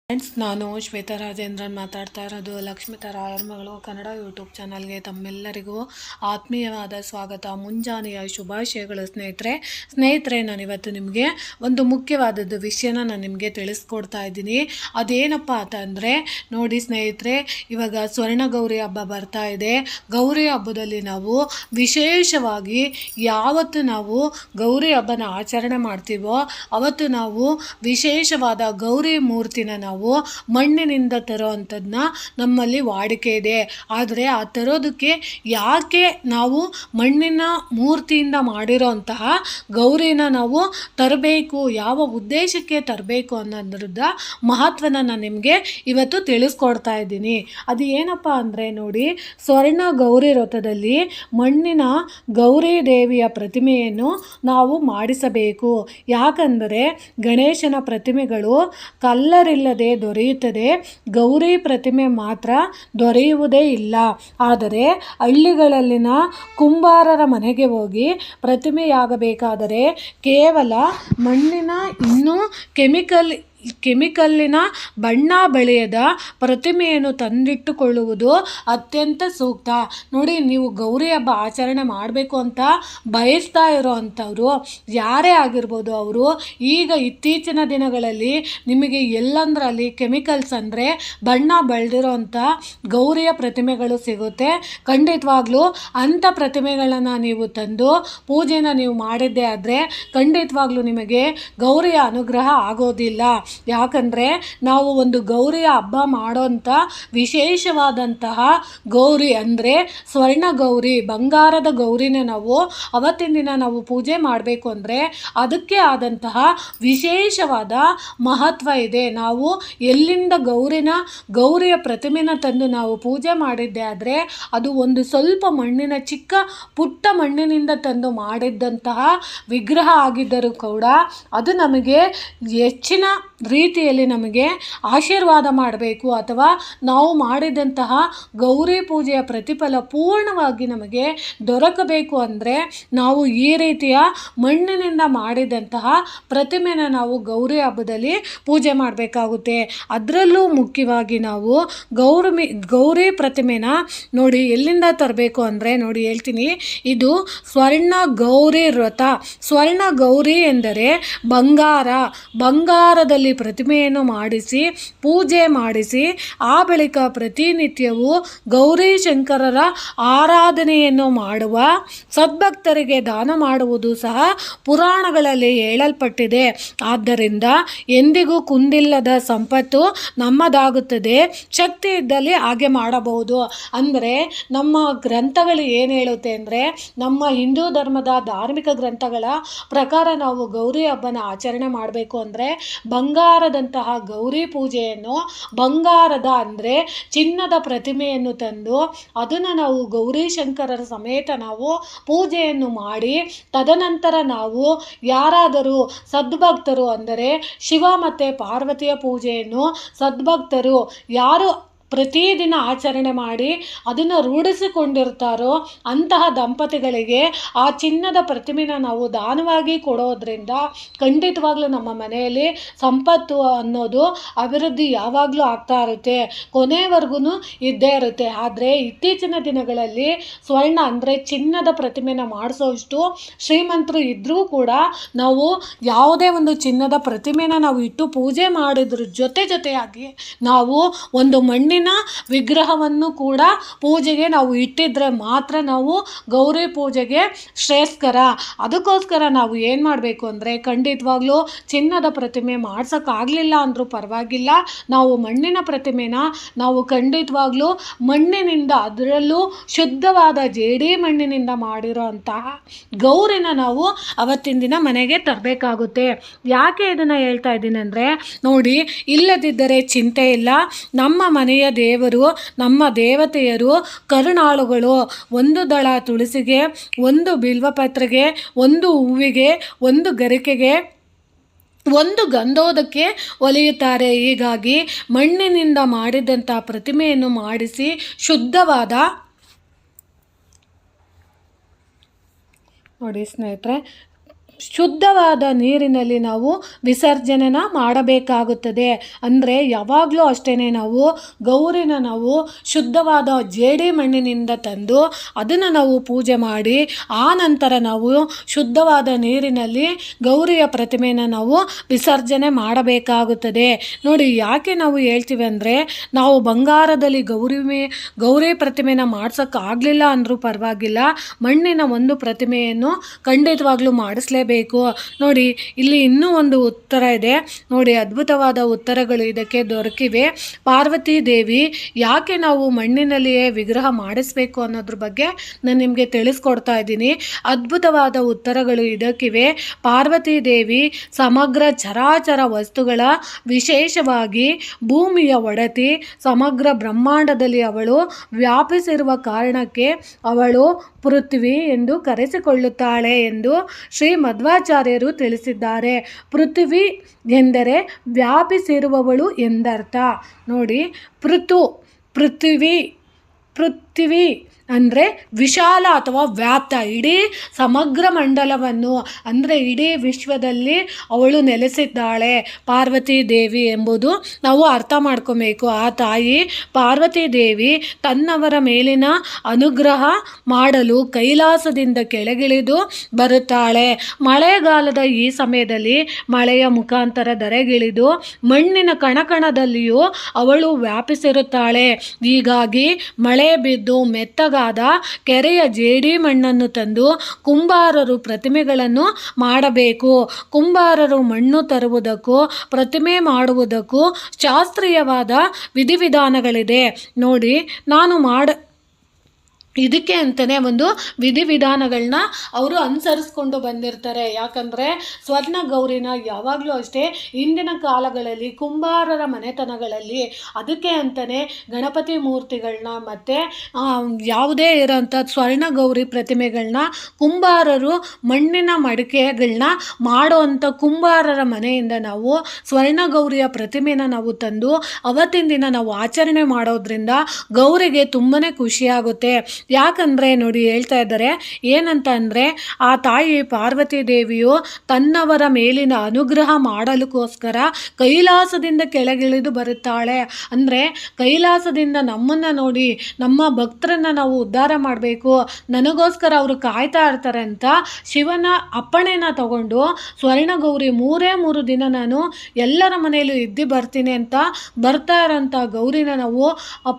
Friends, ನಾನು ಶ್ವೇತಾ ರಾಜೇಂದ್ರನ್ ಮಾತಾಡ್ತಾ ಇರೋದು ಲಕ್ಷ್ಮಿತಾ ರಾಯರ್ ಮಗಳು ಕನ್ನಡ ಯೂಟ್ಯೂಬ್ ಚಾನಲ್ಗೆ ತಮ್ಮೆಲ್ಲರಿಗೂ ಆತ್ಮೀಯವಾದ ಸ್ವಾಗತ. ಮುಂಜಾನೆಯ ಶುಭಾಶಯಗಳು ಸ್ನೇಹಿತರೆ. ನಾನಿವತ್ತು ನಿಮಗೆ ಒಂದು ಮುಖ್ಯವಾದದ್ದು ವಿಷಯನ ನಾನು ನಿಮಗೆ ತಿಳಿಸ್ಕೊಡ್ತಾ ಇದ್ದೀನಿ. ಅದೇನಪ್ಪ ಅಂತಂದರೆ, ನೋಡಿ ಸ್ನೇಹಿತರೆ, ಇವಾಗ ಸ್ವರ್ಣ ಗೌರಿ ಹಬ್ಬ ಬರ್ತಾ ಇದೆ. ಗೌರಿ ಹಬ್ಬದಲ್ಲಿ ನಾವು ವಿಶೇಷವಾಗಿ ಯಾವತ್ತು ನಾವು ಗೌರಿ ಹಬ್ಬನ ಆಚರಣೆ ಮಾಡ್ತೀವೋ ಅವತ್ತು ನಾವು ವಿಶೇಷವಾದ ಗೌರಿ ಮೂರ್ತಿನ ನಾವು ಮಣ್ಣಿನಿಂದ ತರೋ ಅಂಥದ್ದನ್ನ ನಮ್ಮಲ್ಲಿ ವಾಡಿಕೆ ಇದೆ. ಆದರೆ ಆ ತರೋದಕ್ಕೆ ಯಾಕೆ ನಾವು ಮಣ್ಣಿನ ಮೂರ್ತಿಯಿಂದ ಮಾಡಿರೋ ಅಂತಹ ಗೌರಿನ ನಾವು ತರಬೇಕು, ಯಾವ ಉದ್ದೇಶಕ್ಕೆ ತರಬೇಕು ಅನ್ನೋದ್ರದ್ದು ಮಹತ್ವನ ನಾನು ನಿಮಗೆ ಇವತ್ತು ತಿಳಿಸ್ಕೊಡ್ತಾ ಇದ್ದೀನಿ. ಅದು ಏನಪ್ಪ ಅಂದರೆ, ನೋಡಿ, ಸ್ವರ್ಣ ಗೌರಿ ವ್ರತದಲ್ಲಿ ಮಣ್ಣಿನ ಗೌರಿ ದೇವಿಯ ಪ್ರತಿಮೆಯನ್ನು ನಾವು ಮಾಡಿಸಬೇಕು. ಯಾಕಂದರೆ ಗಣೇಶನ ಪ್ರತಿಮೆಗಳು ಕಲ್ಲರಿಲ್ಲದೆ ದೊರೆಯುತ್ತದೆ, ಗೌರಿ ಪ್ರತಿಮೆ ಮಾತ್ರ ದೊರೆಯುವುದೇ ಇಲ್ಲ. ಆದರೆ ಹಳ್ಳಿಗಳಲ್ಲಿನ ಕುಂಬಾರರ ಮನೆಗೆ ಹೋಗಿ ಪ್ರತಿಮೆಯಾಗಬೇಕಾದರೆ ಕೇವಲ ಮಣ್ಣಿನ ಇನ್ನೂ ಕೆಮಿಕಲ್ಲಿನ ಬಣ್ಣ ಬಳಿಯದ ಪ್ರತಿಮೆಯನ್ನು ತಂದಿಟ್ಟುಕೊಳ್ಳುವುದು ಅತ್ಯಂತ ಸೂಕ್ತ. ನೋಡಿ, ನೀವು ಗೌರಿ ಹಬ್ಬ ಆಚರಣೆ ಮಾಡಬೇಕು ಅಂತ ಬಯಸ್ತಾ ಇರೋ ಅಂಥವ್ರು ಯಾರೇ ಆಗಿರ್ಬೋದು, ಅವರು ಈಗ ಇತ್ತೀಚಿನ ದಿನಗಳಲ್ಲಿ ನಿಮಗೆ ಎಲ್ಲಂದ್ರಲ್ಲಿ ಕೆಮಿಕಲ್ಸ್ ಅಂದರೆ ಬಣ್ಣ ಬೆಳೆದಿರೋ ಅಂಥ ಗೌರಿಯ ಪ್ರತಿಮೆಗಳು ಸಿಗುತ್ತೆ. ಖಂಡಿತವಾಗ್ಲೂ ಅಂಥ ಪ್ರತಿಮೆಗಳನ್ನು ನೀವು ತಂದು ಪೂಜೆನ ನೀವು ಮಾಡಿದ್ದೇ ಆದರೆ ಖಂಡಿತವಾಗ್ಲೂ ನಿಮಗೆ ಗೌರಿಯ ಅನುಗ್ರಹ ಆಗೋದಿಲ್ಲ. ಯಾಕಂದರೆ ನಾವು ಒಂದು ಗೌರಿಯ ಹಬ್ಬ ಮಾಡೋಂಥ ವಿಶೇಷವಾದಂತಹ ಗೌರಿ ಅಂದರೆ ಸ್ವರ್ಣ ಗೌರಿ, ಬಂಗಾರದ ಗೌರಿನ ನಾವು ಅವತ್ತಿನ ದಿನ ನಾವು ಪೂಜೆ ಮಾಡಬೇಕು ಅಂದರೆ ಅದಕ್ಕೆ ಆದಂತಹ ವಿಶೇಷವಾದ ಮಹತ್ವ ಇದೆ. ನಾವು ಎಲ್ಲಿಂದ ಗೌರಿಯ ಪ್ರತಿಮೆನ ತಂದು ನಾವು ಪೂಜೆ ಮಾಡಿದ್ದೆ ಆದರೆ ಅದು ಒಂದು ಸ್ವಲ್ಪ ಮಣ್ಣಿನ ಚಿಕ್ಕ ಪುಟ್ಟ ಮಣ್ಣಿನಿಂದ ತಂದು ಮಾಡಿದ್ದಂತಹ ವಿಗ್ರಹ ಆಗಿದ್ದರೂ ಕೂಡ ಅದು ನಮಗೆ ಹೆಚ್ಚಿನ ರೀತಿಯಲ್ಲಿ ನಮಗೆ ಆಶೀರ್ವಾದ ಮಾಡಬೇಕು, ಅಥವಾ ನಾವು ಮಾಡಿದಂತಹ ಗೌರಿ ಪೂಜೆಯ ಪ್ರತಿಫಲ ಪೂರ್ಣವಾಗಿ ನಮಗೆ ದೊರಕಬೇಕು ಅಂದರೆ ನಾವು ಈ ರೀತಿಯ ಮಣ್ಣಿನಿಂದ ಮಾಡಿದಂತಹ ಪ್ರತಿಮೆನ ನಾವು ಗೌರಿ ಹಬ್ಬದಲ್ಲಿ ಪೂಜೆ ಮಾಡಬೇಕಾಗುತ್ತೆ. ಅದರಲ್ಲೂ ಮುಖ್ಯವಾಗಿ ನಾವು ಗೌರಿ ಪ್ರತಿಮೆನ ನೋಡಿ ಎಲ್ಲಿಂದ ತರಬೇಕು ಅಂದರೆ, ನೋಡಿ ಹೇಳ್ತೀನಿ, ಇದು ಸ್ವರ್ಣ ಗೌರಿ ವ್ರತ. ಸ್ವರ್ಣ ಗೌರಿ ಎಂದರೆ ಬಂಗಾರದಲ್ಲಿ ಪ್ರತಿಮೆಯನ್ನು ಮಾಡಿಸಿ ಪೂಜೆ ಮಾಡಿಸಿ ಆ ಬಳಿಕ ಪ್ರತಿನಿತ್ಯವೂ ಗೌರಿ ಶಂಕರರ ಆರಾಧನೆಯನ್ನು ಮಾಡುವ ಸದ್ಭಕ್ತರಿಗೆ ದಾನ ಮಾಡುವುದು ಸಹ ಪುರಾಣಗಳಲ್ಲಿ ಹೇಳಲ್ಪಟ್ಟಿದೆ. ಆದ್ದರಿಂದ ಎಂದಿಗೂ ಕುಂದಿಲ್ಲದ ಸಂಪತ್ತು ನಮ್ಮದಾಗುತ್ತದೆ, ಶಕ್ತಿ ಇದ್ದಲ್ಲಿ ಹಾಗೆ ಮಾಡಬಹುದು. ಅಂದರೆ ನಮ್ಮ ಗ್ರಂಥಗಳು ಏನು ಹೇಳುತ್ತೆ ಅಂದರೆ, ನಮ್ಮ ಹಿಂದೂ ಧರ್ಮದ ಧಾರ್ಮಿಕ ಗ್ರಂಥಗಳ ಪ್ರಕಾರ ನಾವು ಗೌರಿ ಹಬ್ಬನ ಆಚರಣೆ ಮಾಡಬೇಕು ಅಂದರೆ ಬಂಗಾರದಂತಹ ಗೌರಿ ಪೂಜೆಯನ್ನು, ಬಂಗಾರದ ಅಂದರೆ ಚಿನ್ನದ ಪ್ರತಿಮೆಯನ್ನು ತಂದು ಅದನ್ನು ನಾವು ಗೌರಿ ಶಂಕರರ ಸಮೇತ ನಾವು ಪೂಜೆಯನ್ನು ಮಾಡಿ, ತದನಂತರ ನಾವು ಯಾರಾದರೂ ಸದ್ಭಕ್ತರು ಅಂದರೆ ಶಿವ ಮತ್ತು ಪಾರ್ವತಿಯ ಪೂಜೆಯನ್ನು ಸದ್ಭಕ್ತರು ಯಾರು ಪ್ರತಿದಿನ ಆಚರಣೆ ಮಾಡಿ ಅದನ್ನು ರೂಢಿಸಿಕೊಂಡಿರ್ತಾರೋ ಅಂತಹ ದಂಪತಿಗಳಿಗೆ ಆ ಚಿನ್ನದ ಪ್ರತಿಮೆನ ನಾವು ದಾನವಾಗಿ ಕೊಡೋದ್ರಿಂದ ಖಂಡಿತವಾಗ್ಲೂ ನಮ್ಮ ಮನೆಯಲ್ಲಿ ಸಂಪತ್ತು ಅನ್ನೋದು ಅಭಿವೃದ್ಧಿ ಯಾವಾಗಲೂ ಆಗ್ತಾ ಇರುತ್ತೆ, ಕೊನೆವರೆಗೂ ಇದ್ದೇ ಇರುತ್ತೆ. ಆದರೆ ಇತ್ತೀಚಿನ ದಿನಗಳಲ್ಲಿ ಸ್ವರ್ಣ ಅಂದರೆ ಚಿನ್ನದ ಪ್ರತಿಮೆನ ಮಾಡಿಸೋಷ್ಟು ಶ್ರೀಮಂತರು ಇದ್ದರೂ ಕೂಡ ನಾವು ಯಾವುದೇ ಒಂದು ಚಿನ್ನದ ಪ್ರತಿಮೆನ ನಾವು ಇಟ್ಟು ಪೂಜೆ ಮಾಡೋದ್ರ ಜೊತೆಯಾಗಿ ನಾವು ಒಂದು ಮಣ್ಣಿನ ವಿಗ್ರಹವನ್ನು ಕೂಡ ಪೂಜೆಗೆ ನಾವು ಇಟ್ಟಿದ್ರೆ ಮಾತ್ರ ನಾವು ಗೌರಿ ಪೂಜೆಗೆ ಶ್ರೇಷ್ಠಕರ. ಅದಕ್ಕೋಸ್ಕರ ನಾವು ಏನು ಮಾಡಬೇಕು ಅಂದರೆ, ಖಂಡಿತವಾಗ್ಲೂ ಚಿನ್ನದ ಪ್ರತಿಮೆ ಮಾಡ್ಸೋಕ್ಕಾಗಲಿಲ್ಲ ಅಂದರೂ ಪರವಾಗಿಲ್ಲ, ನಾವು ಮಣ್ಣಿನ ಪ್ರತಿಮೆನ ನಾವು ಖಂಡಿತವಾಗ್ಲೂ ಮಣ್ಣಿನಿಂದ, ಅದರಲ್ಲೂ ಶುದ್ಧವಾದ ಜೇಡಿ ಮಣ್ಣಿನಿಂದ ಮಾಡಿರೋ ಅಂತಹ ಗೌರಿನ ನಾವು ಅವತ್ತಿನ ದಿನ ಮನೆಗೆ ತರಬೇಕಾಗುತ್ತೆ. ಯಾಕೆ ಇದನ್ನು ಹೇಳ್ತಾ ಇದ್ದೀನಿ ಅಂದರೆ, ನೋಡಿ, ಇಲ್ಲದಿದ್ದರೆ ಚಿಂತೆ ಇಲ್ಲ, ನಮ್ಮ ಮನೆಯ ದೇವರು, ನಮ್ಮ ದೇವತೆಯರು ಕರುಣಾಳುಗಳು. ಒಂದು ದಳ ತುಳಸಿಗೆ, ಒಂದು ಬಿಲ್ವಪತ್ರೆಗೆ, ಒಂದು ಹೂವಿಗೆ, ಒಂದು ಗರಿಕೆಗೆ, ಒಂದು ಗಂಧೋದಕ್ಕೆ ಒಲಿಯುತ್ತಾರೆ. ಹೀಗಾಗಿ ಮಣ್ಣಿನಿಂದ ಮಾಡಿದಂಥ ಪ್ರತಿಮೆಯನ್ನು ಮಾಡಿಸಿ ಶುದ್ಧವಾದ, ನೋಡಿ ಸ್ನೇಹಿತರೆ, ಶುದ್ಧವಾದ ನೀರಿನಲ್ಲಿ ನಾವು ವಿಸರ್ಜನೆನ ಮಾಡಬೇಕಾಗುತ್ತದೆ. ಅಂದರೆ ಯಾವಾಗಲೂ ಅಷ್ಟೇ, ನಾವು ಗೌರಿನ ನಾವು ಶುದ್ಧವಾದ ಜೇಡಿ ಮಣ್ಣಿನಿಂದ ತಂದು ಅದನ್ನು ನಾವು ಪೂಜೆ ಮಾಡಿ ಆ ನಂತರ ನಾವು ಶುದ್ಧವಾದ ನೀರಿನಲ್ಲಿ ಗೌರಿಯ ಪ್ರತಿಮೆನ ನಾವು ವಿಸರ್ಜನೆ ಮಾಡಬೇಕಾಗುತ್ತದೆ. ನೋಡಿ ಯಾಕೆ ನಾವು ಹೇಳ್ತೀವಿ ಅಂದರೆ, ನಾವು ಬಂಗಾರದಲ್ಲಿ ಗೌರಿ ಪ್ರತಿಮೆನ ಮಾಡ್ಸೋಕ್ಕಾಗಲಿಲ್ಲ ಅಂದರೂ ಪರವಾಗಿಲ್ಲ, ಮಣ್ಣಿನ ಒಂದು ಪ್ರತಿಮೆಯನ್ನು ಖಂಡಿತವಾಗ್ಲೂ ಮಾಡಿಸ್ಲೇಬೇಕು. ನೋಡಿ ಇಲ್ಲಿ ಇನ್ನೂ ಒಂದು ಉತ್ತರ ಇದೆ. ನೋಡಿ ಅದ್ಭುತವಾದ ಉತ್ತರಗಳು ಇದಕ್ಕೆ ದೊರಕಿವೆ. ಪಾರ್ವತಿ ದೇವಿ ಯಾಕೆ ನಾವು ಮಣ್ಣಿನಲ್ಲಿಯೇ ವಿಗ್ರಹ ಮಾಡಿಸ್ಬೇಕು ಅನ್ನೋದ್ರ ಬಗ್ಗೆ ನಾನು ನಿಮಗೆ ತಿಳಿಸ್ಕೊಡ್ತಾ ಇದ್ದೀನಿ. ಅದ್ಭುತವಾದ ಉತ್ತರಗಳು ಇದಕ್ಕಿವೆ. ಪಾರ್ವತಿ ದೇವಿ ಸಮಗ್ರ ಚರಾಚರ ವಸ್ತುಗಳ, ವಿಶೇಷವಾಗಿ ಭೂಮಿಯ ಒಡತಿ, ಸಮಗ್ರ ಬ್ರಹ್ಮಾಂಡದಲ್ಲಿ ಅವಳು ವ್ಯಾಪಿಸಿರುವ ಕಾರಣಕ್ಕೆ ಅವಳು ಪೃಥ್ವಿ ಎಂದು ಕರೆಸಿಕೊಳ್ಳುತ್ತಾಳೆ ಎಂದು ಶ್ರೀ ಮಧ್ವಾಚಾರ್ಯರು ತಿಳಿಸಿದ್ದಾರೆ. ಪೃಥ್ವಿ ಎಂದರೆ ವ್ಯಾಪಿಸಿರುವವಳು ಎಂದರ್ಥ. ನೋಡಿ, ಪೃಥ್ವಿ ಅಂದರೆ ವಿಶಾಲ ಅಥವಾ ವ್ಯಾಪ್ತ, ಇಡೀ ಸಮಗ್ರ ಮಂಡಲವನ್ನು, ಅಂದರೆ ಇಡೀ ವಿಶ್ವದಲ್ಲಿ ಅವಳು ನೆಲೆಸಿದ್ದಾಳೆ ಪಾರ್ವತಿ ದೇವಿ ಎಂಬುದು ನಾವು ಅರ್ಥ ಮಾಡ್ಕೊಬೇಕು. ಆ ತಾಯಿ ಪಾರ್ವತಿ ದೇವಿ ತನ್ನವರ ಮೇಲಿನ ಅನುಗ್ರಹ ಮಾಡಲು ಕೈಲಾಸದಿಂದ ಕೆಳಗಿಳಿದು ಬರುತ್ತಾಳೆ. ಮಳೆಗಾಲದ ಈ ಸಮಯದಲ್ಲಿ ಮಳೆಯ ಮುಖಾಂತರ ಧರೆಗಿಳಿದು ಮಣ್ಣಿನ ಕಣಕಣದಲ್ಲಿಯೂ ಅವಳು ವ್ಯಾಪಿಸಿರುತ್ತಾಳೆ. ಹೀಗಾಗಿ ಮಳೆ ಬಿದ್ದು ಮೆತ್ತಗಾದ ಕೆರೆಯ ಜೇಡಿ ಮಣ್ಣನ್ನು ತಂದು ಕುಂಬಾರರು ಪ್ರತಿಮೆಗಳನ್ನು ಮಾಡಬೇಕು. ಕುಂಬಾರರು ಮಣ್ಣು ತರುವುದಕ್ಕೂ ಪ್ರತಿಮೆ ಮಾಡುವುದಕ್ಕೂ ಶಾಸ್ತ್ರೀಯವಾದ ವಿಧಿವಿಧಾನಗಳಿದೆ. ನೋಡಿ, ಇದಕ್ಕೆ ಅಂತಲೇ ಒಂದು ವಿಧಿವಿಧಾನಗಳನ್ನ ಅವರು ಅನುಸರಿಸ್ಕೊಂಡು ಬಂದಿರ್ತಾರೆ. ಯಾಕಂದರೆ ಸ್ವರ್ಣ ಗೌರಿನ ಯಾವಾಗಲೂ ಅಷ್ಟೇ ಹಿಂದಿನ ಕಾಲಗಳಲ್ಲಿ ಕುಂಬಾರರ ಮನೆತನಗಳಲ್ಲಿ ಅದಕ್ಕೆ ಅಂತಲೇ ಗಣಪತಿ ಮೂರ್ತಿಗಳನ್ನ ಮತ್ತು ಯಾವುದೇ ಇರೋಂಥ ಸ್ವರ್ಣ ಗೌರಿ ಪ್ರತಿಮೆಗಳನ್ನ ಕುಂಬಾರರು ಮಣ್ಣಿನ ಮಡಿಕೆಗಳನ್ನ ಮಾಡೋವಂಥ ಕುಂಬಾರರ ಮನೆಯಿಂದ ನಾವು ಸ್ವರ್ಣ ಗೌರಿಯ ಪ್ರತಿಮೆನ ನಾವು ತಂದು ಅವತ್ತಿನ ದಿನ ನಾವು ಆಚರಣೆ ಮಾಡೋದ್ರಿಂದ ಗೌರಿಗೆ ತುಂಬಾ ಖುಷಿಯಾಗುತ್ತೆ. ಯಾಕಂದರೆ ನೋಡಿ ಹೇಳ್ತಾ ಇದ್ದಾರೆ ಏನಂತ ಅಂದರೆ, ಆ ತಾಯಿ ಪಾರ್ವತಿ ದೇವಿಯು ತನ್ನವರ ಮೇಲಿನ ಅನುಗ್ರಹ ಮಾಡಲಿಕ್ಕೋಸ್ಕರ ಕೈಲಾಸದಿಂದ ಕೆಳಗಿಳಿದು ಬರುತ್ತಾಳೆ. ಅಂದರೆ ಕೈಲಾಸದಿಂದ ನಮ್ಮನ್ನು ನೋಡಿ, ನಮ್ಮ ಭಕ್ತರನ್ನು ನಾವು ಉದ್ಧಾರ ಮಾಡಬೇಕು, ನನಗೋಸ್ಕರ ಅವರು ಕಾಯ್ತಾ ಇರ್ತಾರೆ ಅಂತ ಶಿವನ ಅಪ್ಪಣೆನ ತಗೊಂಡು ಸ್ವರ್ಣಗೌರಿ 3 ದಿನ ನಾನು ಎಲ್ಲರ ಮನೆಯಲ್ಲೂ ಇದ್ದು ಬರ್ತೀನಿ ಅಂತ ಬರ್ತಾ ಇರೋಂಥ ಗೌರಿನ ನಾವು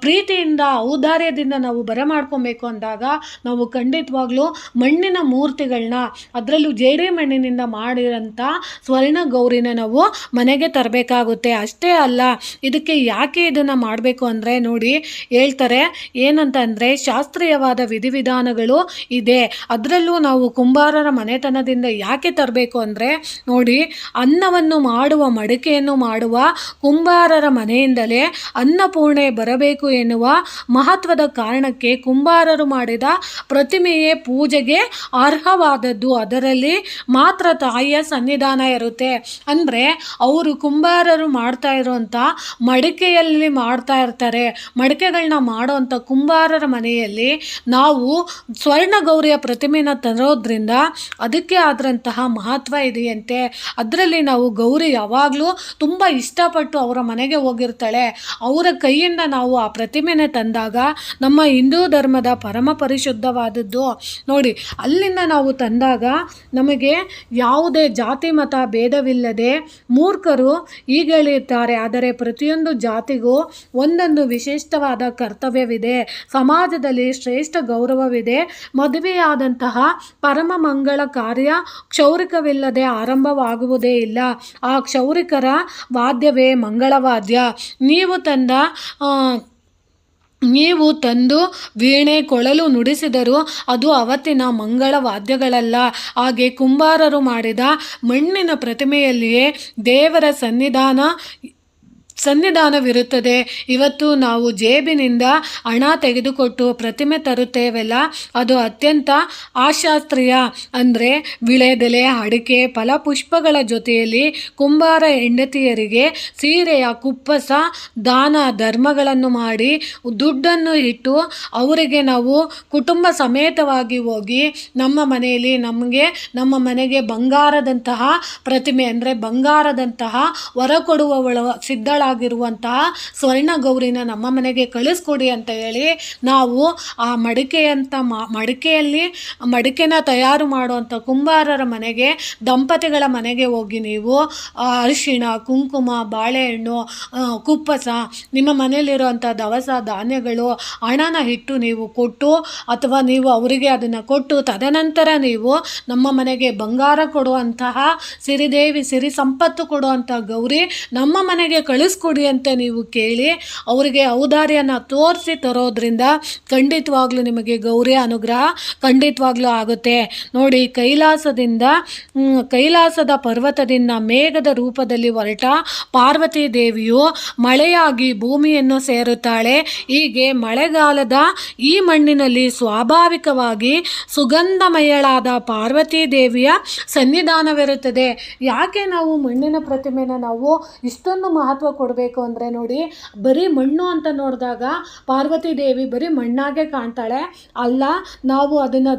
ಪ್ರೀತಿಯಿಂದ ಔದಾರ್ಯದಿಂದ ನಾವು ಬರಮಾಡ್ಕೊಬೇಕು ಅಂದಾಗ ನಾವು ಖಂಡಿತವಾಗ್ಲೂ ಮಣ್ಣಿನ ಮೂರ್ತಿಗಳನ್ನ, ಅದರಲ್ಲೂ ಜೇಡಿ ಮಣ್ಣಿನಿಂದ ಮಾಡಿರೋಂಥ ಸ್ವರ್ಣ ಗೌರಿನ ನಾವು ಮನೆಗೆ ತರಬೇಕಾಗುತ್ತೆ. ಅಷ್ಟೇ ಅಲ್ಲ, ಇದಕ್ಕೆ ಯಾಕೆ ಇದನ್ನು ಮಾಡಬೇಕು ಅಂದರೆ ನೋಡಿ ಹೇಳ್ತಾರೆ ಏನಂತ ಅಂದರೆ, ಶಾಸ್ತ್ರೀಯವಾದ ವಿಧಿವಿಧಾನಗಳು ಇದೆ. ಅದರಲ್ಲೂ ನಾವು ಕುಂಬಾರರ ಮನೆತನದಿಂದ ಯಾಕೆ ತರಬೇಕು ಅಂದರೆ ನೋಡಿ, ಅನ್ನವನ್ನು ಮಾಡುವ ಮಡಿಕೆಯನ್ನು ಮಾಡುವ ಕುಂಬಾರರ ಮನೆಯಿಂದಲೇ ಅನ್ನಪೂರ್ಣೆ ಬರಬೇಕು ಎನ್ನುವ ಮಹತ್ವದ ಕಾರಣಕ್ಕೆ ಕುಂಬಾರರು ಮಾಡಿದ ಪ್ರತಿಮೆಯೇ ಪೂಜೆಗೆ ಅರ್ಹವಾದದ್ದು. ಅದರಲ್ಲಿ ಮಾತ್ರ ತಾಯಿಯ ಸನ್ನಿಧಾನ ಇರುತ್ತೆ. ಅಂದರೆ ಅವರು ಕುಂಬಾರರು ಮಾಡ್ತಾ ಇರುವಂಥ ಮಡಿಕೆಯಲ್ಲಿ ಮಾಡ್ತಾ ಇರ್ತಾರೆ. ಮಡಿಕೆಗಳನ್ನ ಮಾಡೋವಂಥ ಕುಂಬಾರರ ಮನೆಯಲ್ಲಿ ನಾವು ಸ್ವರ್ಣ ಗೌರಿಯ ಪ್ರತಿಮೆನ ತರೋದ್ರಿಂದ ಅದಕ್ಕೆ ಆದಂತಹ ಮಹತ್ವ ಇದೆಯಂತೆ. ಅದರಲ್ಲಿ ನಾವು ಗೌರಿ ಯಾವಾಗಲೂ ತುಂಬ ಇಷ್ಟಪಟ್ಟು ಅವರ ಮನೆಗೆ ಹೋಗಿರ್ತಾಳೆ. ಅವರ ಕೈಯಿಂದ ನಾವು ಆ ಪ್ರತಿಮೆನ ತಂದಾಗ ನಮ್ಮ ಹಿಂದೂ ಧರ್ಮದ ಪರಮ ಪರಿಶುದ್ಧವಾದದ್ದು. ನೋಡಿ, ಅಲ್ಲಿಂದ ನಾವು ತಂದಾಗ ನಮಗೆ ಯಾವುದೇ ಜಾತಿ ಮತ ಭೇದವಿಲ್ಲದೆ ಮೂರ್ಖರು ಹೀಗಳಿರ್ತಾರೆ. ಆದರೆ ಪ್ರತಿಯೊಂದು ಜಾತಿಗೂ ಒಂದೊಂದು ವಿಶಿಷ್ಟವಾದ ಕರ್ತವ್ಯವಿದೆ. ಸಮಾಜದಲ್ಲಿ ಶ್ರೇಷ್ಠ ಗೌರವವಿದೆ. ಮದುವೆಯಾದಂತಹ ಪರಮ ಮಂಗಳ ಕಾರ್ಯ ಕ್ಷೌರಿಕವಿಲ್ಲದೆ ಆರಂಭವಾಗುವುದೇ ಇಲ್ಲ. ಆ ಕ್ಷೌರಿಕರ ವಾದ್ಯವೇ ಮಂಗಳವಾದ್ಯ. ನೀವು ತಂದು ವೀಣೆ ಕೊಳಲು ನುಡಿಸಿದರೂ ಅದು ಅವತ್ತಿನ ಮಂಗಳ ವಾದ್ಯಗಳಲ್ಲ. ಹಾಗೆ ಕುಂಬಾರರು ಮಾಡಿದ ಮಣ್ಣಿನ ಪ್ರತಿಮೆಯಲ್ಲಿಯೇ ದೇವರ ಸನ್ನಿಧಾನವಿರುತ್ತದೆ. ಇವತ್ತು ನಾವು ಜೇಬಿನಿಂದ ಹಣ ತೆಗೆದುಕೊಟ್ಟು ಪ್ರತಿಮೆ ತರುತ್ತೇವಲ್ಲ, ಅದು ಅತ್ಯಂತ ಅಶಾಸ್ತ್ರೀಯ. ಅಂದರೆ ವಿಳೆದೆಲೆ, ಅಡಿಕೆ, ಫಲಪುಷ್ಪಗಳ ಜೊತೆಯಲ್ಲಿ ಕುಂಬಾರ ಹೆಂಡತಿಯರಿಗೆ ಸೀರೆಯ ಕುಪ್ಪಸ, ದಾನ ಧರ್ಮಗಳನ್ನು ಮಾಡಿ ದುಡ್ಡನ್ನು ಇಟ್ಟು ಅವರಿಗೆ ನಾವು ಕುಟುಂಬ ಸಮೇತವಾಗಿ ಹೋಗಿ ನಮ್ಮ ಮನೆಯಲ್ಲಿ ನಮ್ಮ ಮನೆಗೆ ಬಂಗಾರದಂತಹ ಪ್ರತಿಮೆ ಅಂದರೆ ಬಂಗಾರದಂತಹ ವರ ಕೊಡುವವಳು ಸಿದ್ಧಳಾಗಿರುವಂತಹ ಸ್ವರ್ಣ ಗೌರಿನ ನಮ್ಮ ಮನೆಗೆ ಕಳಿಸ್ಕೊಡಿ ಅಂತ ಹೇಳಿ ನಾವು ಆ ಮಡಿಕೆನ ತಯಾರು ಮಾಡುವಂಥ ಕುಂಬಾರರ ಮನೆಗೆ, ದಂಪತಿಗಳ ಮನೆಗೆ ಹೋಗಿ ನೀವು ಅರಿಶಿಣ, ಕುಂಕುಮ, ಬಾಳೆಹಣ್ಣು, ಕುಪ್ಪಸ, ನಿಮ್ಮ ಮನೆಯಲ್ಲಿರುವಂಥ ದವಸ ಧಾನ್ಯಗಳು, ಹಣನ ಇಟ್ಟು ನೀವು ಕೊಟ್ಟು ಅಥವಾ ನೀವು ಅವರಿಗೆ ಅದನ್ನು ಕೊಟ್ಟು ತದನಂತರ ನೀವು ನಮ್ಮ ಮನೆಗೆ ಬಂಗಾರ ಕೊಡುವಂತಹ ಸಿರಿದೇವಿ, ಸಿರಿ ಸಂಪತ್ತು ಕೊಡುವಂಥ ಗೌರಿ ನಮ್ಮ ಮನೆಗೆ ಕಳಿಸ್ಕೊಡಿ ಅಂತ ನೀವು ಕೇಳಿ ಅವರಿಗೆ ಔದಾರ್ಯನ ತೋರಿಸಿ ತರೋದ್ರಿಂದ ಖಂಡಿತವಾಗ್ಲೂ ನಿಮಗೆ ಗೌರಿಯ ಅನುಗ್ರಹ ಖಂಡಿತವಾಗ್ಲೂ ಆಗುತ್ತೆ. ನೋಡಿ, ಕೈಲಾಸದ ಪರ್ವತದಿಂದ ಮೇಘದ ರೂಪದಲ್ಲಿ ಹೊರಟ ಪಾರ್ವತಿ ದೇವಿಯು ಮಳೆಯಾಗಿ ಭೂಮಿಯನ್ನು ಸೇರುತ್ತಾಳೆ. ಹೀಗೆ ಮಳೆಗಾಲದ ಈ ಮಣ್ಣಿನಲ್ಲಿ ಸ್ವಾಭಾವಿಕವಾಗಿ ಸುಗಂಧಮಯಳಾದ ಪಾರ್ವತಿ ದೇವಿಯ ಸನ್ನಿಧಾನವಿರುತ್ತದೆ. ಯಾಕೆ ನಾವು ಮಣ್ಣಿನ ಪ್ರತಿಮೆನ ನಾವು ಇಷ್ಟೊಂದು ಮಹತ್ವ ಕೊಡಬೇಕು ಅಂದರೆ, ನೋಡಿ, ಬರೀ ಮಣ್ಣು ಅಂತ ನೋಡಿದಾಗ ಪಾರ್ವತಿ ದೇವಿ ಬರೀ ಮಣ್ಣಾಗೆ ಕಾಣ್ತಾಳೆ. ಅಲ್ಲ, ನಾವು ಅದನ್ನು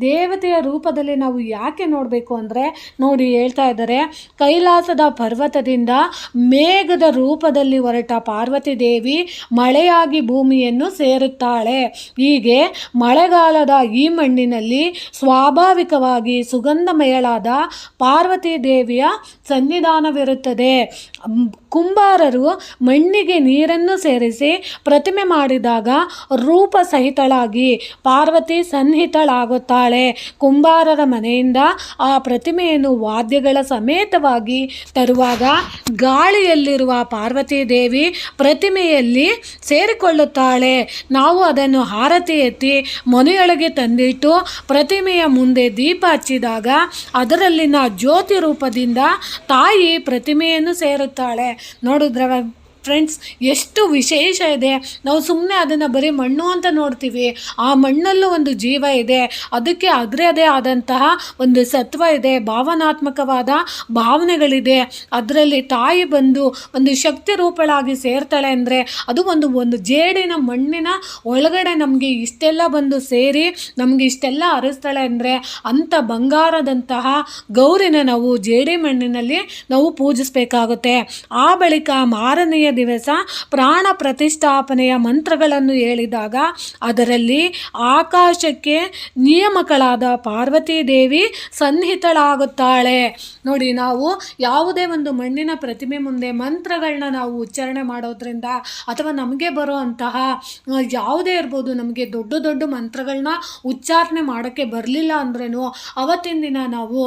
ದೇವತೆಯ ರೂಪದಲ್ಲಿ ನಾವು ಯಾಕೆ ನೋಡಬೇಕು ಅಂದರೆ, ನೋಡಿ ಹೇಳ್ತಾ ಇದ್ದಾರೆ, ಕೈಲಾಸದ ಪರ್ವತದಿಂದ ಮೇಘದ ರೂಪದಲ್ಲಿ ಹೊರಟ ಪಾರ್ವತಿ ದೇವಿ ಮಳೆಯಾಗಿ ಭೂಮಿಯನ್ನು ಸೇರುತ್ತಾಳೆ. ಹೀಗೆ ಮಳೆಗಾಲದ ಈ ಮಣ್ಣಿನಲ್ಲಿ ಸ್ವಾಭಾವಿಕವಾಗಿ ಸುಗಂಧಮಯಳಾದ ಪಾರ್ವತಿ ದೇವಿಯ ಸನ್ನಿಧಾನವಿರುತ್ತದೆ. ಕುಂಬಾರರು ಮಣ್ಣಿಗೆ ನೀರನ್ನು ಸೇರಿಸಿ ಪ್ರತಿಮೆ ಮಾಡಿದಾಗ ರೂಪ ಸಹಿತಳಾಗಿ ಪಾರ್ವತಿ ಸನ್ನಿಹಿತಳಾಗುತ್ತಾಳೆ. ಕುಂಬಾರರ ಮನೆಯಿಂದ ಆ ಪ್ರತಿಮೆಯನ್ನು ವಾದ್ಯಗಳ ಸಮೇತವಾಗಿ ತರುವಾಗ ಗಾಳಿಯಲ್ಲಿರುವ ಪಾರ್ವತಿ ದೇವಿ ಪ್ರತಿಮೆಯಲ್ಲಿ ಸೇರಿಕೊಳ್ಳುತ್ತಾಳೆ. ನಾವು ಅದನ್ನು ಆರತಿ ಎತ್ತಿ ಮನೆಯೊಳಗೆ ತಂದಿಟ್ಟು ಪ್ರತಿಮೆಯ ಮುಂದೆ ದೀಪ ಹಚ್ಚಿದಾಗ ಅದರಲ್ಲಿನ ಜ್ಯೋತಿ ರೂಪದಿಂದ ತಾಯಿ ಪ್ರತಿಮೆಯನ್ನು ಸೇರುತ್ತಾಳೆ. ನೋಡಿದ್ರ ಫ್ರೆಂಡ್ಸ್, ಎಷ್ಟು ವಿಶೇಷ ಇದೆ. ನಾವು ಸುಮ್ಮನೆ ಅದನ್ನು ಬರೀ ಮಣ್ಣು ಅಂತ ನೋಡ್ತೀವಿ. ಆ ಮಣ್ಣಲ್ಲೂ ಒಂದು ಜೀವ ಇದೆ, ಅದಕ್ಕೆ ಅದರದೇ ಆದಂತಹ ಒಂದು ಸತ್ವ ಇದೆ, ಭಾವನಾತ್ಮಕವಾದ ಭಾವನೆಗಳಿದೆ. ಅದರಲ್ಲಿ ತಾಯಿ ಬಂದು ಒಂದು ಶಕ್ತಿ ರೂಪಳಾಗಿ ಸೇರ್ತಾಳೆ ಅಂದರೆ ಅದು ಒಂದು ಜೇಡಿನ ಮಣ್ಣಿನ ಒಳಗಡೆ ನಮಗೆ ಇಷ್ಟೆಲ್ಲ ಬಂದು ಸೇರಿ ನಮಗೆ ಇಷ್ಟೆಲ್ಲ ಹರಿಸ್ತಾಳೆ ಅಂದರೆ ಅಂಥ ಬಂಗಾರದಂತಹ ಗೌರಿನ ನಾವು ಜೇಡಿ ಮಣ್ಣಿನಲ್ಲಿ ನಾವು ಪೂಜಿಸಬೇಕಾಗುತ್ತೆ. ಆ ಬಳಿಕ ಮಾರನೆಯ ದಿವಸ ಪ್ರಾಣ ಪ್ರತಿಷ್ಠಾಪನೆಯ ಮಂತ್ರಗಳನ್ನು ಹೇಳಿದಾಗ ಅದರಲ್ಲಿ ಆಕಾಶಕ್ಕೆ ನಿಯಾಮಕಳಾದ ಪಾರ್ವತಿ ದೇವಿ ಸನ್ನಿಹಿತಳಾಗುತ್ತಾಳೆ. ನೋಡಿ, ನಾವು ಯಾವುದೇ ಒಂದು ಮಣ್ಣಿನ ಪ್ರತಿಮೆ ಮುಂದೆ ಮಂತ್ರಗಳನ್ನ ನಾವು ಉಚ್ಚಾರಣೆ ಮಾಡೋದ್ರಿಂದ ಅಥವಾ ನಮಗೆ ಬರುವಂತಹ ಯಾವುದೇ ಇರ್ಬೋದು, ನಮಗೆ ದೊಡ್ಡ ದೊಡ್ಡ ಮಂತ್ರಗಳನ್ನ ಉಚ್ಚಾರಣೆ ಮಾಡೋಕ್ಕೆ ಬರಲಿಲ್ಲ ಅಂದ್ರೂ ಅವತ್ತಿನ ದಿನ ನಾವು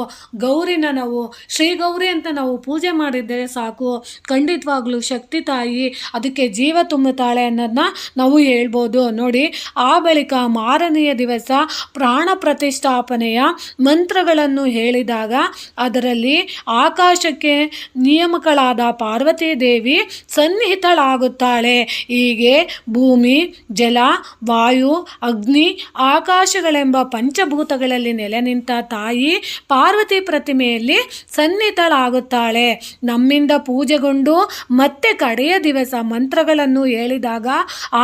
ಗೌರಿನ ನಾವು ಶ್ರೀ ಗೌರಿ ಅಂತ ನಾವು ಪೂಜೆ ಮಾಡಿದ್ದರೆ ಸಾಕು, ಖಂಡಿತವಾಗ್ಲೂ ಶಕ್ತಿ ತಾಯಿ ಅದಕ್ಕೆ ಜೀವ ತುಂಬುತ್ತಾಳೆ ಅನ್ನೋದನ್ನ ನಾವು ಹೇಳ್ಬೋದು. ನೋಡಿ, ಆ ಬಳಿಕ ಮಾರನೆಯ ದಿವಸ ಪ್ರಾಣ ಪ್ರತಿಷ್ಠಾಪನೆಯ ಮಂತ್ರಗಳನ್ನು ಹೇಳಿದಾಗ ಅದರಲ್ಲಿ ಆಕಾಶಕ್ಕೆ ನಿಯಾಮಕಳಾದ ಪಾರ್ವತಿ ದೇವಿ ಸನ್ನಿಹಿತಳಾಗುತ್ತಾಳೆ. ಹೀಗೆ ಭೂಮಿ, ಜಲ, ವಾಯು, ಅಗ್ನಿ, ಆಕಾಶಗಳೆಂಬ ಪಂಚಭೂತಗಳಲ್ಲಿ ನೆಲೆ ನಿಂತ ತಾಯಿ ಪಾರ್ವತಿ ಪ್ರತಿಮೆಯಲ್ಲಿ ಸನ್ನಿಹಿತಳಾಗುತ್ತಾಳೆ. ನಮ್ಮಿಂದ ಪೂಜೆಗೊಂಡು ಮತ್ತೆ ಕಡೆಯ ದಿವಸ ಮಂತ್ರಗಳನ್ನು ಹೇಳಿದಾಗ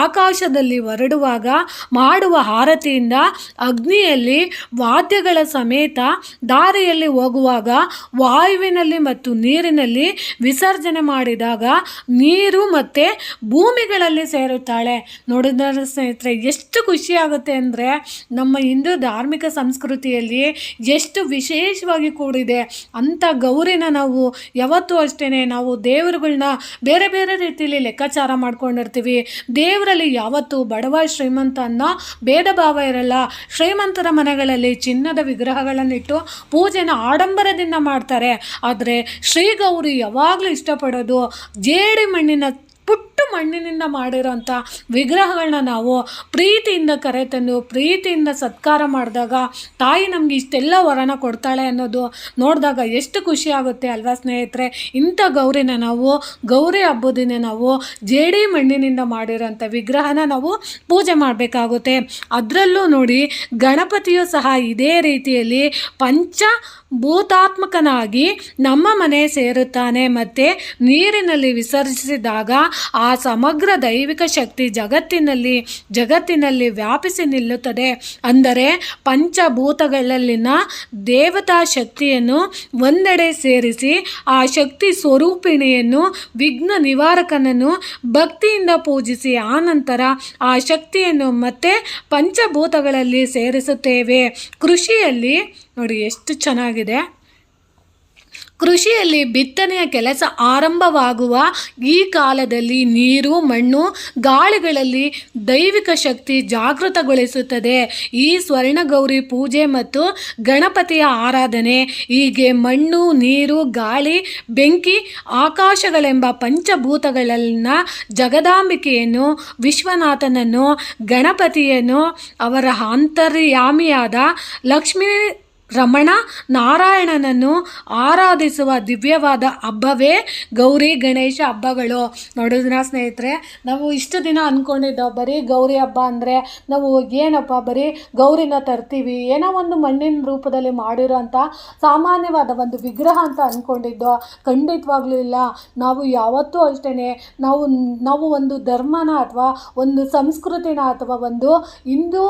ಆಕಾಶದಲ್ಲಿ ಹೊರಡುವಾಗ ಮಾಡುವ ಆರತಿಯಿಂದ ಅಗ್ನಿಯಲ್ಲಿ ವಾದ್ಯಗಳ ಸಮೇತ ದಾರಿಯಲ್ಲಿ ಹೋಗುವಾಗ ವಾಯುವಿನಲ್ಲಿ ಮತ್ತು ನೀರಿನಲ್ಲಿ ವಿಸರ್ಜನೆ ಮಾಡಿದಾಗ ನೀರು ಮತ್ತು ಭೂಮಿಗಳಲ್ಲಿ ಸೇರುತ್ತಾಳೆ. ನೋಡಿದ್ರೆ ಸ್ನೇಹಿತರೆ, ಎಷ್ಟು ಖುಷಿಯಾಗುತ್ತೆ ಅಂದರೆ ನಮ್ಮ ಹಿಂದೂ ಧಾರ್ಮಿಕ ಸಂಸ್ಕೃತಿಯಲ್ಲಿ ಎಷ್ಟು ವಿಶೇಷವಾಗಿ ಕೂಡಿದೆ. ಅಂಥ ಗೌರಿನ ನಾವು ಯಾವತ್ತೂ ಅಷ್ಟೇ ನಾವು ದೇವರುಗಳನ್ನ ಬೇರೆ ಬೇರೆ ರೀತಿಯಲ್ಲಿ ಲೆಕ್ಕಾಚಾರ ಮಾಡ್ಕೊಂಡಿರ್ತೀವಿ. ದೇವರಲ್ಲಿ ಯಾವತ್ತೂ ಬಡವ ಶ್ರೀಮಂತ ಅನ್ನೋ ಭೇದ ಭಾವ ಇರಲ್ಲ. ಶ್ರೀಮಂತರ ಮನೆಗಳಲ್ಲಿ ಚಿನ್ನದ ವಿಗ್ರಹಗಳನ್ನಿಟ್ಟು ಪೂಜೆನ ಆಡಂಬರದಿಂದ ಮಾಡ್ತಾರೆ. ಆದರೆ ಶ್ರೀ ಗೌರಿ ಯಾವಾಗಲೂ ಇಷ್ಟಪಡೋದು ಜೇಡಿ ಮಣ್ಣಿನ ಪುಟ್ಟ ಮಣ್ಣಿನಿಂದ ಮಾಡಿರೋಂಥ ವಿಗ್ರಹಗಳನ್ನ ನಾವು ಪ್ರೀತಿಯಿಂದ ಕರೆತಂದು ಪ್ರೀತಿಯಿಂದ ಸತ್ಕಾರ ಮಾಡಿದಾಗ ತಾಯಿ ನಮಗೆ ಇಷ್ಟೆಲ್ಲ ವರನ ಕೊಡ್ತಾಳೆ ಅನ್ನೋದು ನೋಡಿದಾಗ ಎಷ್ಟು ಖುಷಿ ಆಗುತ್ತೆ ಅಲ್ವಾ ಸ್ನೇಹಿತರೆ. ಇಂಥ ಗೌರಿನ ನಾವು ಗೌರಿ ಹಬ್ಬದ ದಿನ ನಾವು ಜೇಡಿ ಮಣ್ಣಿನಿಂದ ಮಾಡಿರೋಂಥ ವಿಗ್ರಹನ ನಾವು ಪೂಜೆ ಮಾಡಬೇಕಾಗುತ್ತೆ. ಅದರಲ್ಲೂ ನೋಡಿ ಗಣಪತಿಯು ಸಹ ಇದೇ ರೀತಿಯಲ್ಲಿ ಭೂತಾತ್ಮಕನಾಗಿ ನಮ್ಮ ಮನೆ ಸೇರುತ್ತಾನೆ ಮತ್ತು ನೀರಿನಲ್ಲಿ ವಿಸರ್ಜಿಸಿದಾಗ ಆ ಸಮಗ್ರ ದೈವಿಕ ಶಕ್ತಿ ಜಗತ್ತಿನಲ್ಲಿ ವ್ಯಾಪಿಸಿ ನಿಲ್ಲುತ್ತದೆ. ಅಂದರೆ ಪಂಚಭೂತಗಳಲ್ಲಿನ ದೇವತಾ ಶಕ್ತಿಯನ್ನು ಒಂದೆಡೆ ಸೇರಿಸಿ ಆ ಶಕ್ತಿ ಸ್ವರೂಪಿಣಿಯನ್ನು ವಿಘ್ನ ನಿವಾರಕನನ್ನು ಭಕ್ತಿಯಿಂದ ಪೂಜಿಸಿ ಆನಂತರ ಆ ಶಕ್ತಿಯನ್ನು ಮತ್ತೆ ಪಂಚಭೂತಗಳಲ್ಲಿ ಸೇರಿಸುತ್ತೇವೆ. ಕೃಷಿಯಲ್ಲಿ ನೋಡಿ ಎಷ್ಟು ಚೆನ್ನಾಗಿದೆ. ಕೃಷಿಯಲ್ಲಿ ಬಿತ್ತನೆಯ ಕೆಲಸ ಆರಂಭವಾಗುವ ಈ ಕಾಲದಲ್ಲಿ ನೀರು, ಮಣ್ಣು, ಗಾಳಿಗಳಲ್ಲಿ ದೈವಿಕ ಶಕ್ತಿ ಜಾಗೃತಗೊಳಿಸುತ್ತದೆ. ಈ ಸ್ವರ್ಣಗೌರಿ ಪೂಜೆ ಮತ್ತು ಗಣಪತಿಯ ಆರಾಧನೆ ಹೀಗೆ ಮಣ್ಣು, ನೀರು, ಗಾಳಿ, ಬೆಂಕಿ, ಆಕಾಶಗಳೆಂಬ ಪಂಚಭೂತಗಳಲ್ಲಿನ ಜಗದಾಂಬಿಕೆಯನ್ನು, ವಿಶ್ವನಾಥನನ್ನು, ಗಣಪತಿಯನ್ನು, ಅವರ ಅಂತರ್ಯಾಮಿಯಾದ ಲಕ್ಷ್ಮೀ ರಮಣ ನಾರಾಯಣನನ್ನು ಆರಾಧಿಸುವ ದಿವ್ಯವಾದ ಹಬ್ಬವೇ ಗೌರಿ ಗಣೇಶ ಹಬ್ಬಗಳು. ನೋಡಿದ್ರ ಸ್ನೇಹಿತರೆ, ನಾವು ಇಷ್ಟು ದಿನ ಅಂದ್ಕೊಂಡಿದ್ದೋ ಬರೀ ಗೌರಿ ಹಬ್ಬ ಅಂದರೆ ನಾವು ಏನಪ್ಪ ಬರೀ ಗೌರಿನ ತರ್ತೀವಿ, ಏನೋ ಒಂದು ಮಣ್ಣಿನ ರೂಪದಲ್ಲಿ ಮಾಡಿರೋ ಅಂಥ ಸಾಮಾನ್ಯವಾದ ಒಂದು ವಿಗ್ರಹ ಅಂತ ಅಂದ್ಕೊಂಡಿದ್ದೋ. ಖಂಡಿತವಾಗ್ಲೂ ಇಲ್ಲ. ನಾವು ಯಾವತ್ತೂ ಅಷ್ಟೇ ನಾವು ಒಂದು ಧರ್ಮನ ಅಥವಾ ಒಂದು ಸಂಸ್ಕೃತಿನ ಅಥವಾ ಒಂದು ಹಿಂದೂ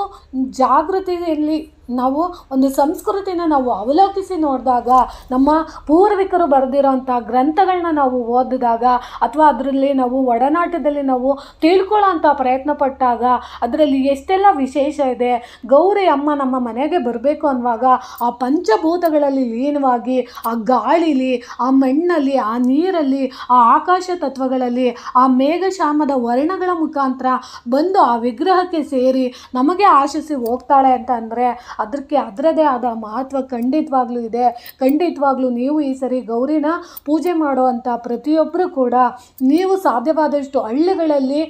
ಜಾಗೃತಿಯಲ್ಲಿ ನಾವು ಒಂದು ಸಂಸ್ಕೃತಿನ ನಾವು ಅವಲೋಕಿಸಿ ನೋಡಿದಾಗ, ನಮ್ಮ ಪೂರ್ವಿಕರು ಬರೆದಿರೋಂಥ ಗ್ರಂಥಗಳನ್ನ ನಾವು ಓದಿದಾಗ ಅಥವಾ ಅದರಲ್ಲಿ ನಾವು ಒಡನಾಟದಲ್ಲಿ ನಾವು ತಿಳ್ಕೊಳ್ಳೋ ಅಂಥ ಪ್ರಯತ್ನ ಪಟ್ಟಾಗ ಅದರಲ್ಲಿ ಎಷ್ಟೆಲ್ಲ ವಿಶೇಷ ಇದೆ. ಗೌರಿ ಅಮ್ಮ ನಮ್ಮ ಮನೆಗೆ ಬರಬೇಕು ಅನ್ನುವಾಗ ಆ ಪಂಚಭೂತಗಳಲ್ಲಿ ಲೀನವಾಗಿ ಆ ಗಾಳಿಲಿ, ಆ ಮಣ್ಣಲ್ಲಿ, ಆ ನೀರಲ್ಲಿ, ಆ ಆಕಾಶ ತತ್ವಗಳಲ್ಲಿ, ಆ ಮೇಘಶ್ಯಾಮದ ವರ್ಣಗಳ ಮುಖಾಂತರ ಬಂದು ಆ ವಿಗ್ರಹಕ್ಕೆ ಸೇರಿ ನಮಗೆ ಆಶಿಸಿ ಹೋಗ್ತಾಳೆ ಅಂತ ಅಂದರೆ ಅದಕ್ಕೆ ಅದರದೇ ಆದ ಮಹತ್ವ ಖಂಡಿತವಾಗ್ಲೂ ಇದೆ. ಖಂಡಿತವಾಗ್ಲೂ ನೀವು ಈ ಸರಿ ಗೌರಿನ ಪೂಜೆ ಮಾಡುವಂಥ ಪ್ರತಿಯೊಬ್ಬರು ಕೂಡ ನೀವು ಸಾಧ್ಯವಾದಷ್ಟು ಹಳ್ಳಿಗಳಲ್ಲಿ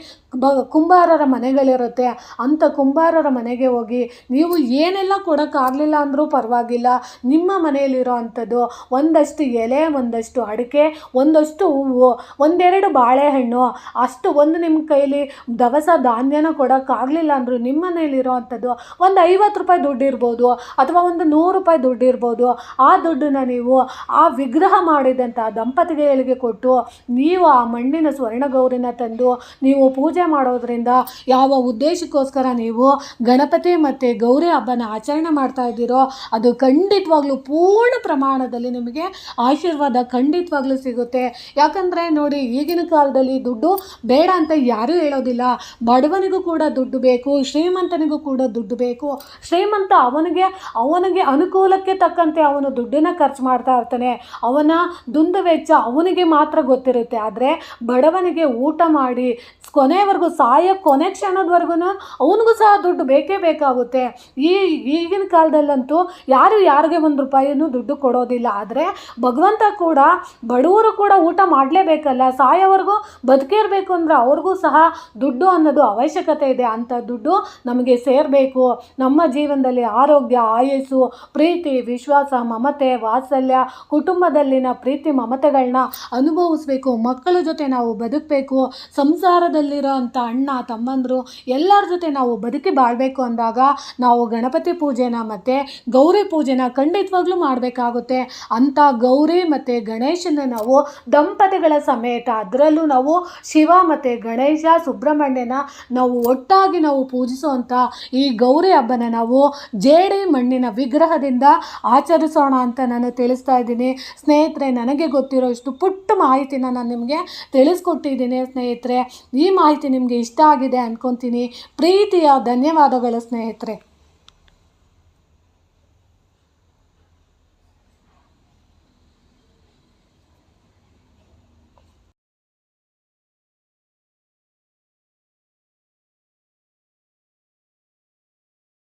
ಕುಂಬಾರರ ಮನೆಗಳಿರುತ್ತೆ, ಅಂಥ ಕುಂಬಾರರ ಮನೆಗೆ ಹೋಗಿ ನೀವು ಏನೆಲ್ಲ ಕೊಡೋಕ್ಕಾಗಲಿಲ್ಲ ಅಂದರೂ ಪರವಾಗಿಲ್ಲ, ನಿಮ್ಮ ಮನೆಯಲ್ಲಿರೋ ಅಂಥದ್ದು ಒಂದಷ್ಟು ಎಲೆ, ಒಂದಷ್ಟು ಅಡಿಕೆ, ಒಂದಷ್ಟು ಹೂವು, ಒಂದೆರಡು ಬಾಳೆಹಣ್ಣು, ಅಷ್ಟು ಒಂದು ನಿಮ್ಮ ಕೈಲಿ ದವಸ ಧಾನ್ಯನ ಕೊಡೋಕ್ಕಾಗಲಿಲ್ಲ ಅಂದರೂ ನಿಮ್ಮ ಮನೆಯಲ್ಲಿರೋ ಅಂಥದ್ದು ಒಂದು 50 ರೂಪಾಯಿ ದುಡ್ಡು ಇರ್ಬೋದು ಅಥವಾ ಒಂದು 100 ರೂಪಾಯಿ ದುಡ್ಡು ಇರ್ಬೋದು. ಆ ದುಡ್ಡನ್ನ ನೀವು ಆ ವಿಗ್ರಹ ಮಾಡಿದಂಥ ದಂಪತಿಗಳಿಗೆ ಕೊಟ್ಟು ನೀವು ಆ ಮಣ್ಣಿನ ಸ್ವರ್ಣಗೌರಿನ ತಂದು ನೀವು ಪೂಜೆ ಮಾಡೋದ್ರಿಂದ ಯಾವ ಉದ್ದೇಶಕ್ಕೋಸ್ಕರ ನೀವು ಗಣಪತಿ ಮತ್ತು ಗೌರಿ ಹಬ್ಬನ ಆಚರಣೆ ಮಾಡ್ತಾ ಇದ್ದೀರೋ ಅದು ಖಂಡಿತವಾಗ್ಲೂ ಪೂರ್ಣ ಪ್ರಮಾಣದಲ್ಲಿ ನಿಮಗೆ ಆಶೀರ್ವಾದ ಖಂಡಿತವಾಗ್ಲೂ ಸಿಗುತ್ತೆ. ಯಾಕಂದರೆ ನೋಡಿ, ಈಗಿನ ಕಾಲದಲ್ಲಿ ದುಡ್ಡು ಬೇಡ ಅಂತ ಯಾರೂ ಹೇಳೋದಿಲ್ಲ. ಬಡವನಿಗೂ ಕೂಡ ದುಡ್ಡು ಬೇಕು, ಶ್ರೀಮಂತನಿಗೂ ಕೂಡ ದುಡ್ಡು ಬೇಕು. ಶ್ರೀಮಂತ ಅವನಿಗೆ ಅನುಕೂಲಕ್ಕೆ ತಕ್ಕಂತೆ ಅವನು ದುಡ್ಡನ್ನು ಖರ್ಚು ಮಾಡ್ತಾ ಇರ್ತಾನೆ, ಅವನ ದುಂದು ವೆಚ್ಚ ಅವನಿಗೆ ಮಾತ್ರ ಗೊತ್ತಿರುತ್ತೆ. ಆದರೆ ಬಡವನಿಗೆ ಊಟ ಮಾಡಿ ಕೊನೆವರೆಗೂ ಕೊನೆ ಕ್ಷಣದವರೆಗೂ ಅವನಿಗೂ ಸಹ ದುಡ್ಡು ಬೇಕೇ ಬೇಕಾಗುತ್ತೆ. ಈಗಿನ ಕಾಲದಲ್ಲಂತೂ ಯಾರಿಗೆ 1 ರೂಪಾಯಿನೂ ದುಡ್ಡು ಕೊಡೋದಿಲ್ಲ. ಆದರೆ ಭಗವಂತ ಕೂಡ ಬಡವರು ಕೂಡ ಊಟ ಮಾಡಲೇಬೇಕಲ್ಲ, ಸಾಯೋವರೆಗೂ ಬದುಕಿರಬೇಕು ಅಂದರೆ ಅವ್ರಿಗೂ ಸಹ ದುಡ್ಡು ಅನ್ನೋದು ಅವಶ್ಯಕತೆ ಇದೆ. ಅಂಥ ದುಡ್ಡು ನಮಗೆ ಸೇರಬೇಕು. ನಮ್ಮ ಜೀವನದಲ್ಲಿ ಆರೋಗ್ಯ, ಆಯಸ್ಸು, ಪ್ರೀತಿ, ವಿಶ್ವಾಸ, ಮಮತೆ, ವಾತ್ಸಲ್ಯ, ಕುಟುಂಬದಲ್ಲಿನ ಪ್ರೀತಿ ಮಮತೆಗಳನ್ನ ಅನುಭವಿಸ್ಬೇಕು. ಮಕ್ಕಳ ಜೊತೆ ನಾವು ಬದುಕಬೇಕು. ಸಂಸಾರದಲ್ಲಿರೋ ಅಂಥ ಅಣ್ಣ ತಮ್ಮಂದರು ಎಲ್ಲರ ಜೊತೆ ನಾವು ಬದುಕಿ ಬಾಳಬೇಕು ಅಂದಾಗ ನಾವು ಗಣಪತಿ ಪೂಜೆನ ಮತ್ತು ಗೌರಿ ಪೂಜೆನ ಖಂಡಿತವಾಗ್ಲೂ ಮಾಡಬೇಕಾಗುತ್ತೆ. ಅಂಥ ಗೌರಿ ಮತ್ತು ಗಣೇಶನ ನಾವು ದಂಪತಿಗಳ ಸಮೇತ, ಅದರಲ್ಲೂ ನಾವು ಶಿವ ಮತ್ತು ಗಣೇಶ ಸುಬ್ರಹ್ಮಣ್ಯನ ನಾವು ಒಟ್ಟಾಗಿ ನಾವು ಪೂಜಿಸುವಂಥ ಈ ಗೌರಿ ಹಬ್ಬನ ನಾವು ಜೇಡಿ ಮಣ್ಣಿನ ವಿಗ್ರಹದಿಂದ ಆಚರಿಸೋಣ ಅಂತ ನಾನು ತಿಳಿಸ್ತಾ ಇದ್ದೀನಿ. ಸ್ನೇಹಿತರೆ, ನನಗೆ ಗೊತ್ತಿರೋ ಇಷ್ಟು ಪುಟ್ಟ ಮಾಹಿತಿನ ನಾನು ನಿಮಗೆ ತಿಳಿಸ್ಕೊಟ್ಟಿದ್ದೀನಿ. ಸ್ನೇಹಿತರೆ, ಈ ಮಾಹಿತಿ ನಿಮಗೆ ಇಷ್ಟ ಆಗಿದೆ ಅಂದ್ಕೊತೀನಿ. ಪ್ರೀತಿಯ ಧನ್ಯವಾದಗಳು ಸ್ನೇಹಿತರೆ.